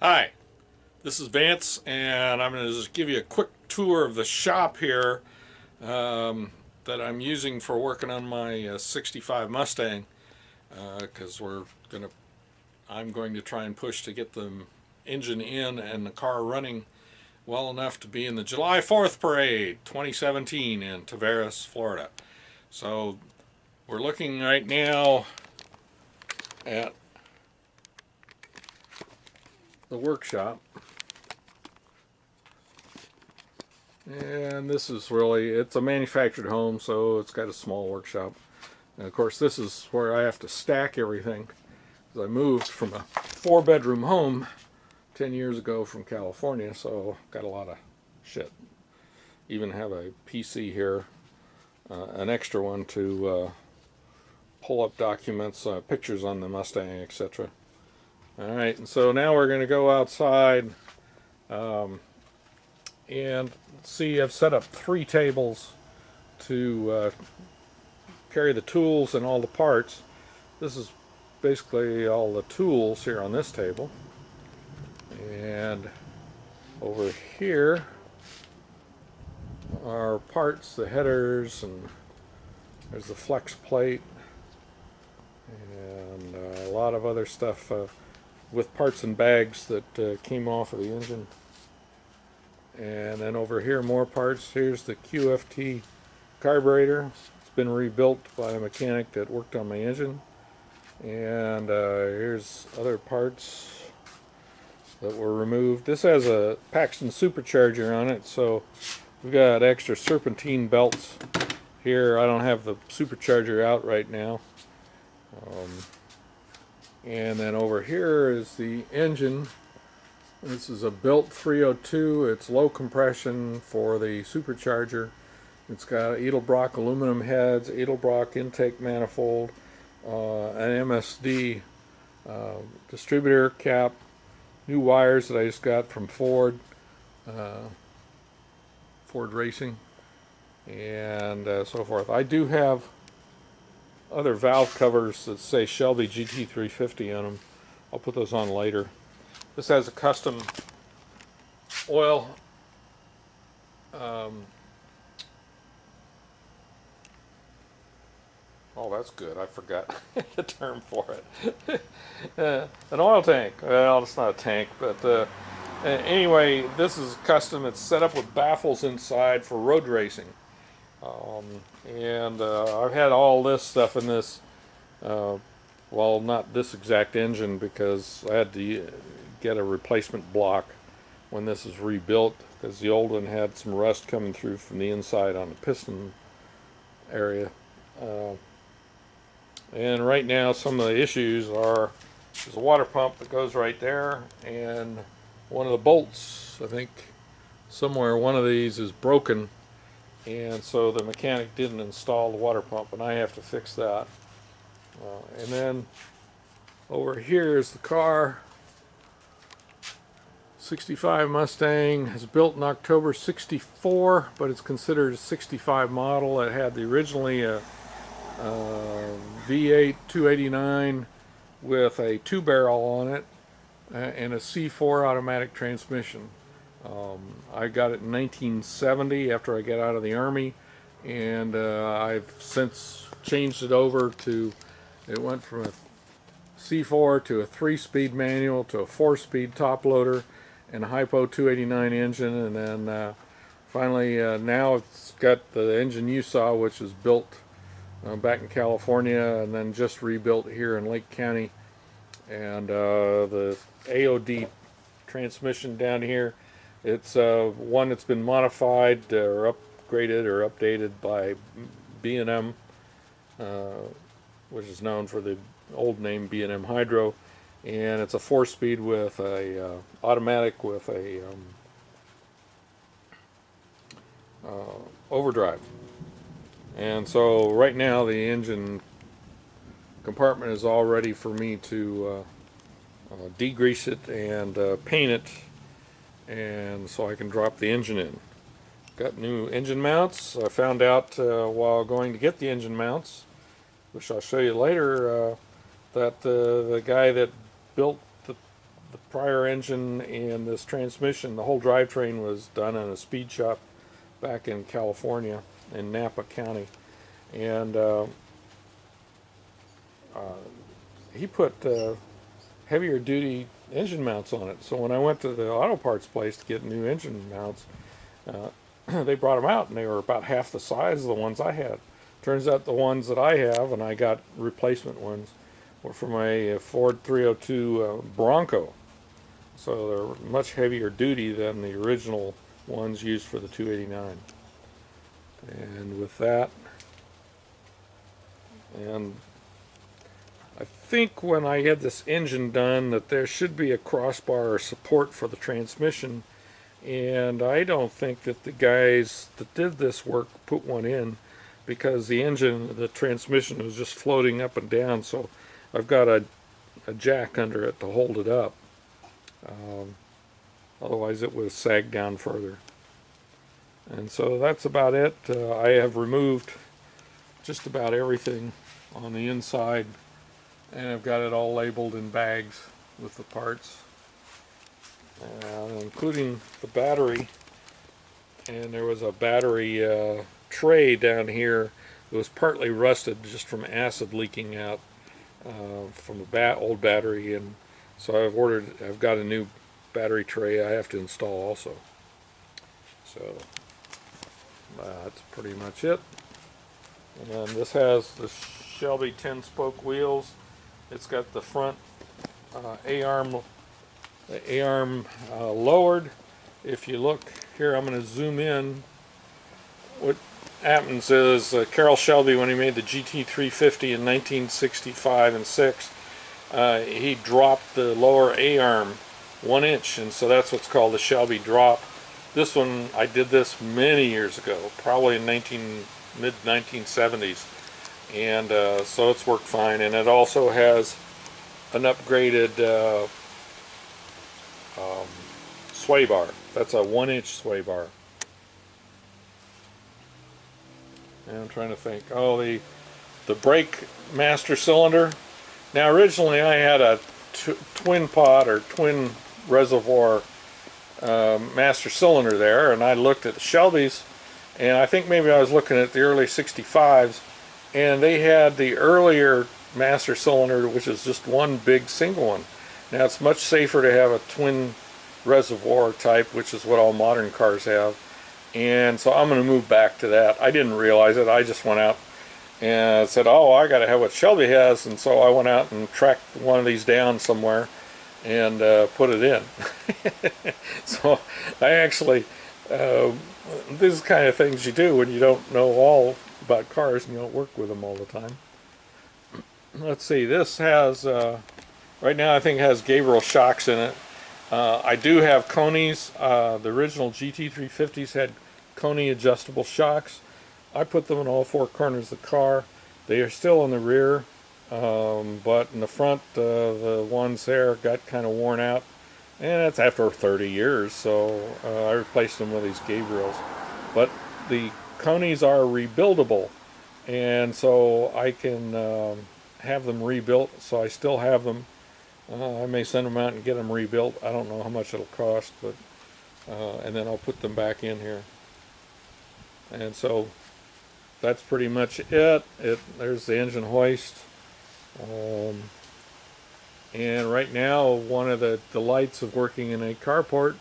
Hi, this is Vance, and I'm going to just give you a quick tour of the shop here that I'm using for working on my '65 Mustang. Because I'm going to try and push to get the engine in and the car running well enough to be in the July 4th parade 2017 in Tavares, Florida. So we're looking right now at the workshop. And this is it's a manufactured home, so it's got a small workshop. And of course, this is where I have to stack everything. I moved from a 4-bedroom home 10 years ago from California, so got a lot of shit. Even have a PC here, an extra one to pull up documents, pictures on the Mustang, etc. Alright, and so now we're going to go outside and see. I've set up 3 tables to carry the tools and all the parts. This is basically all the tools here on this table. And over here are parts, the headers, and there's the flex plate, and a lot of other stuff with parts and bags that came off of the engine. And then over here, more parts. Here's the QFT carburetor. It's been rebuilt by a mechanic that worked on my engine. And here's other parts that were removed. This has a Paxton supercharger on it, so we've got extra serpentine belts here. I don't have the supercharger out right now. And then over here is the engine. This is a built 302. It's low compression for the supercharger. It's got Edelbrock aluminum heads, Edelbrock intake manifold, an MSD distributor cap, new wires that I just got from Ford Racing, and so forth. I do have other valve covers that say Shelby GT350 on them. I'll put those on later. This has a custom oil oh, that's good. I forgot the term for it. An oil tank. Well, it's not a tank, but anyway, this is custom. It's set up with baffles inside for road racing. And I've had all this stuff in this, well, not this exact engine, because I had to get a replacement block when this is rebuilt, because the old one had some rust coming through from the inside on the piston area. And right now, some of the issues are there's a water pump that goes right there, and one of the bolts, I think somewhere one of these is broken, and so the mechanic didn't install the water pump, and I have to fix that. And then over here is the car. 65 Mustang is built in October '64, but it's considered a '65 model. It had originally a V8 289 with a 2-barrel on it and a C4 automatic transmission. I got it in 1970 after I got out of the Army, and I've since changed it over to, it went from a C4 to a 3-speed manual to a 4-speed top loader and a Hypo 289 engine, and then finally now it's got the engine you saw, which was built back in California and then just rebuilt here in Lake County. And the AOD transmission down here, it's one that's been modified or upgraded or updated by B&M, which is known for the old name B&M Hydro, and it's a 4-speed with a automatic with a overdrive. And so right now the engine compartment is all ready for me to degrease it and paint it, and so I can drop the engine in. Got new engine mounts. I found out while going to get the engine mounts, which I'll show you later, that the guy that built the prior engine and this transmission, the whole drivetrain was done in a speed shop back in California in Napa County. And he put heavier duty engine mounts on it. So when I went to the auto parts place to get new engine mounts, they brought them out and they were about half the size of the ones I had. Turns out the ones that I have, and I got replacement ones, were from a Ford 302 Bronco. So they're much heavier duty than the original ones used for the 289. And with that, and I think when I had this engine done that there should be a crossbar or support for the transmission, and I don't think that the guys that did this work put one in, because the engine, the transmission was just floating up and down, so I've got a jack under it to hold it up. Otherwise it would sag down further. And so that's about it. I have removed just about everything on the inside, and I've got it all labeled in bags with the parts, including the battery. And there was a battery tray down here that was partly rusted just from acid leaking out from a old battery, and so I've got a new battery tray I have to install also. So that's pretty much it. And this has the Shelby 10-spoke wheels. It's got the front A-arm lowered. If you look here, I'm going to zoom in. What happens is Carroll Shelby, when he made the GT350 in 1965 and 6, he dropped the lower A-arm 1 inch, and so that's what's called the Shelby drop. This one, I did this many years ago, probably in mid-1970s, and so it's worked fine. And it also has an upgraded sway bar. That's a 1 inch sway bar. And I'm trying to think. Oh, the brake master cylinder. Now originally I had a twin pot or twin reservoir master cylinder there, and I looked at Shelby's, and I think maybe I was looking at the early 65s, and they had the earlier master cylinder, which is just one big single one. Now it's much safer to have a twin reservoir type, which is what all modern cars have, and so I'm going to move back to that. I didn't realize it. I just went out and said, oh, I got to have what Shelby has, and so I went out and tracked one of these down somewhere and put it in. So I actually, these are the kind of things you do when you don't know all about cars and you don't work with them all the time. Let's see, this has, right now I think it has Gabriel shocks in it. I do have Coney's. The original GT350s had Coney adjustable shocks. I put them in all four corners of the car. They are still in the rear, but in the front, the ones there got kind of worn out, and that's after 30 years, so I replaced them with these Gabriels. But the Coney's are rebuildable, and so I can have them rebuilt, so I still have them. I may send them out and get them rebuilt. I don't know how much it'll cost, but and then I'll put them back in here. And so that's pretty much it. There's the engine hoist. And right now, one of the delights of working in a carport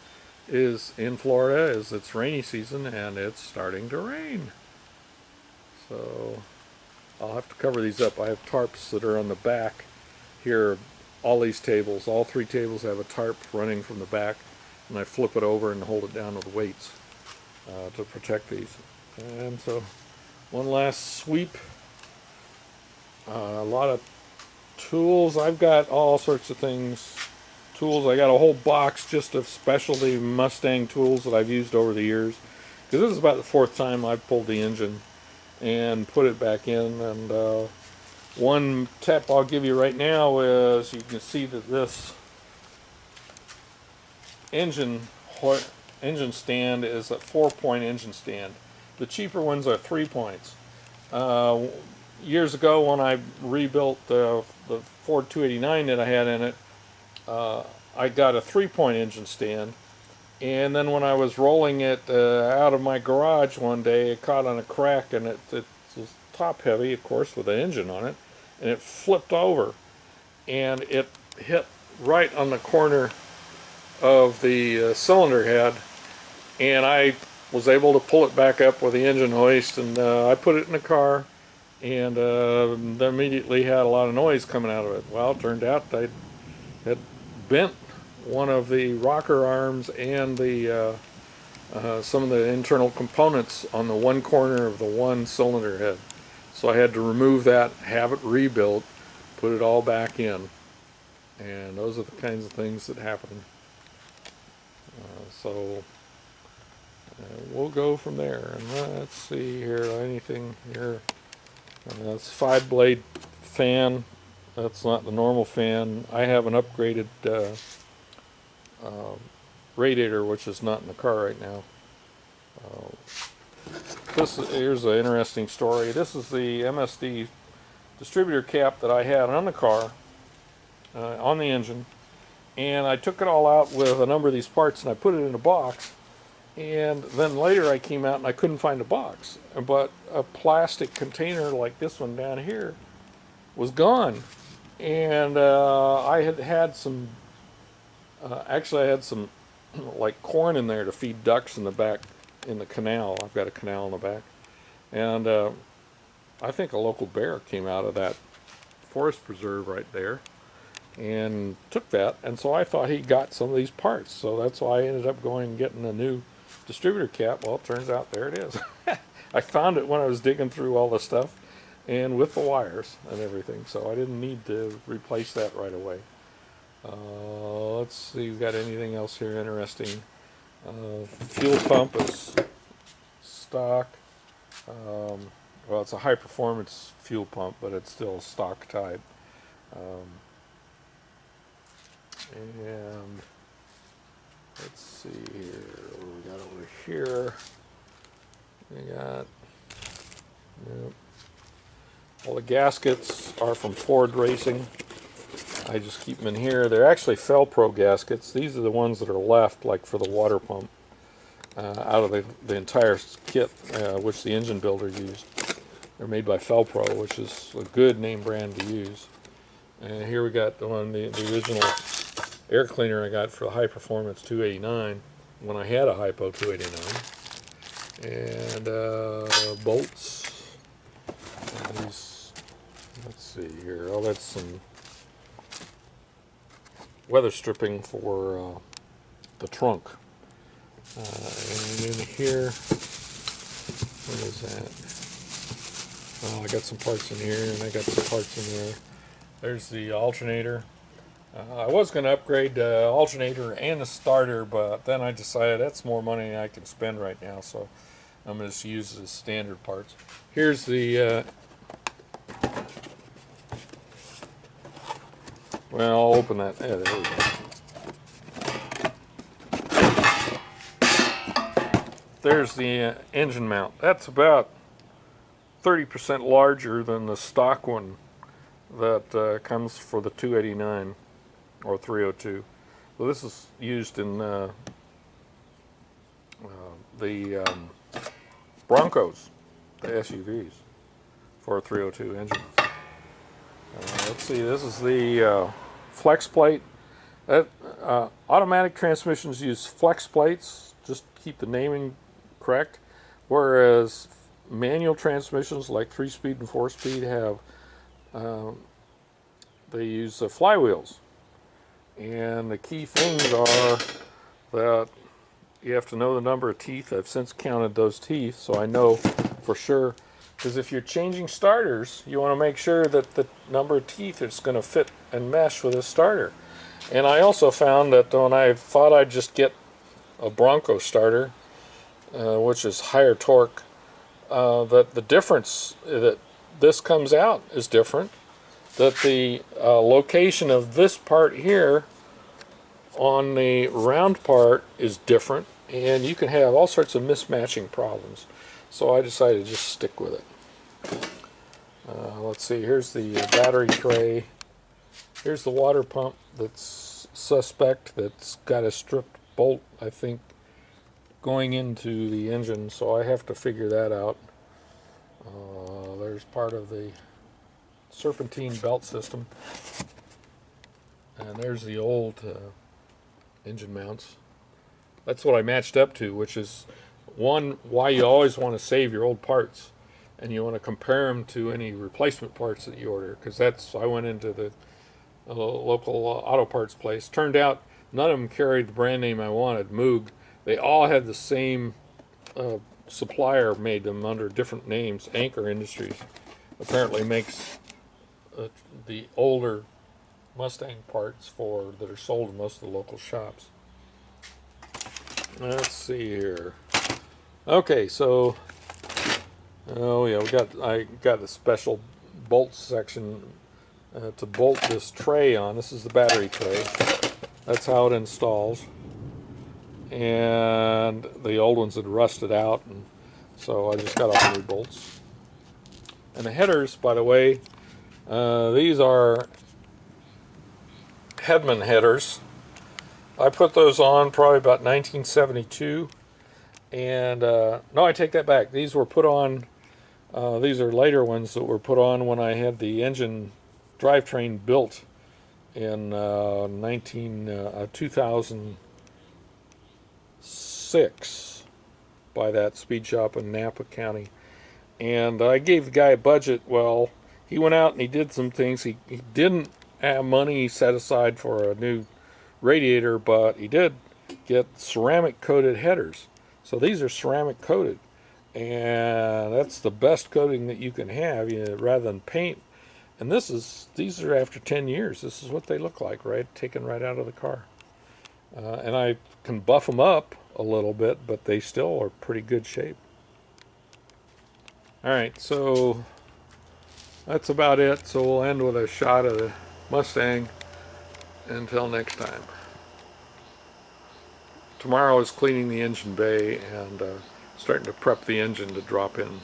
is in Florida is it's rainy season, and it's starting to rain. So I'll have to cover these up. I have tarps that are on the back here. All these tables, all three tables have a tarp running from the back, and I flip it over and hold it down with weights to protect these. And so one last sweep. A lot of tools. I've got all sorts of things. Tools. I got a whole box just of specialty Mustang tools that I've used over the years. Because this is about the fourth time I've pulled the engine and put it back in. And one tip I'll give you right now is you can see that this engine stand is a 4-point engine stand. The cheaper ones are 3 points. Years ago when I rebuilt the Ford 289 that I had in it, I got a 3-point engine stand, and then when I was rolling it out of my garage one day, it caught on a crack, and it was top heavy, of course, with an engine on it, and it flipped over, and it hit right on the corner of the cylinder head, and I was able to pull it back up with the engine hoist, and I put it in the car, and immediately had a lot of noise coming out of it. Well, it turned out I had bent one of the rocker arms and the some of the internal components on the one corner of the one cylinder head. So I had to remove that, have it rebuilt, put it all back in, and those are the kinds of things that happen. So we'll go from there. And let's see here, anything here. That's 5-blade fan. That's not the normal fan. I have an upgraded radiator, which is not in the car right now. Here's an interesting story. This is the MSD distributor cap that I had on the car, on the engine, and I took it all out with a number of these parts and I put it in a box, and then later I came out and I couldn't find a box, but a plastic container like this one down here was gone, and I had some actually I had some like corn in there to feed ducks in the back in the canal. I've got a canal in the back, and I think a local bear came out of that forest preserve right there and took that, and so I thought he got some of these parts, so that's why I ended up going and getting a new distributor cap. Well, it turns out there it is. I found it when I was digging through all the stuff and with the wires and everything, so I didn't need to replace that right away. Let's see, we got anything else here interesting? Fuel pump is stock. Well, it's a high performance fuel pump, but it's still stock type. And let's see here, what do we got over here? We got, yep. All the gaskets are from Ford Racing. I just keep them in here. They're actually Felpro gaskets. These are the ones that are left, like for the water pump, out of the entire kit, which the engine builder used. They're made by Felpro, which is a good name brand to use. And here we got the original air cleaner I got for the high performance 289 when I had a Hypo 289. And bolts. And these, let's see here. Oh, that's some weather stripping for the trunk. And in here, what is that? Well, I got some parts in here, and I got some parts in there. There's the alternator. I was going to upgrade the alternator and the starter, but then I decided that's more money than I can spend right now, so I'm going to just use the standard parts. Here's the well, I'll open that. Yeah, there we go. There's the engine mount. That's about 30% larger than the stock one that comes for the 289 or 302. So this is used in the Broncos, the SUVs, for a 302 engine. Let's see, this is the flex plate. Automatic transmissions use flex plates, just keep the naming correct, whereas manual transmissions like 3-speed and 4-speed have, they use flywheels. And the key things are that you have to know the number of teeth. I've since counted those teeth, so I know for sure. Because if you're changing starters, you want to make sure that the number of teeth is going to fit and mesh with a starter. And I also found that when I thought I'd just get a Bronco starter, which is higher torque, that the difference that this comes out is different. That the location of this part here on the round part is different, and you can have all sorts of mismatching problems. So I decided to just stick with it. Let's see, here's the battery tray. Here's the water pump that's suspect that's got a stripped bolt, I think, going into the engine, so I have to figure that out. There's part of the serpentine belt system, and there's the old engine mounts. That's what I matched up to, which is one, why you always want to save your old parts, and you want to compare them to any replacement parts that you order, because I went into the local auto parts place. Turned out none of them carried the brand name I wanted, Moog. They all had the same supplier, made them under different names. Anchor Industries apparently makes the older Mustang parts that are sold in most of the local shops. Let's see here. Okay, so yeah, I got a special bolt section to bolt this tray on. This is the battery tray. That's how it installs. And the old ones had rusted out, and so I just got all new bolts. And the headers, by the way, these are Hedman headers. I put those on probably about 1972. And no, I take that back. These were put on, these are later ones that were put on when I had the engine drivetrain built in 2006 by that speed shop in Napa County. And I gave the guy a budget. Well, he went out and he did some things. He didn't have money set aside for a new radiator, but he did get ceramic coated headers. So these are ceramic coated, and that's the best coating that you can have, rather than paint. And these are after 10 years. This is what they look like, right? Taken right out of the car. And I can buff them up a little bit, but they still are pretty good shape. All right, so that's about it. So we'll end with a shot of the Mustang. Until next time. Tomorrow is cleaning the engine bay and starting to prep the engine to drop in.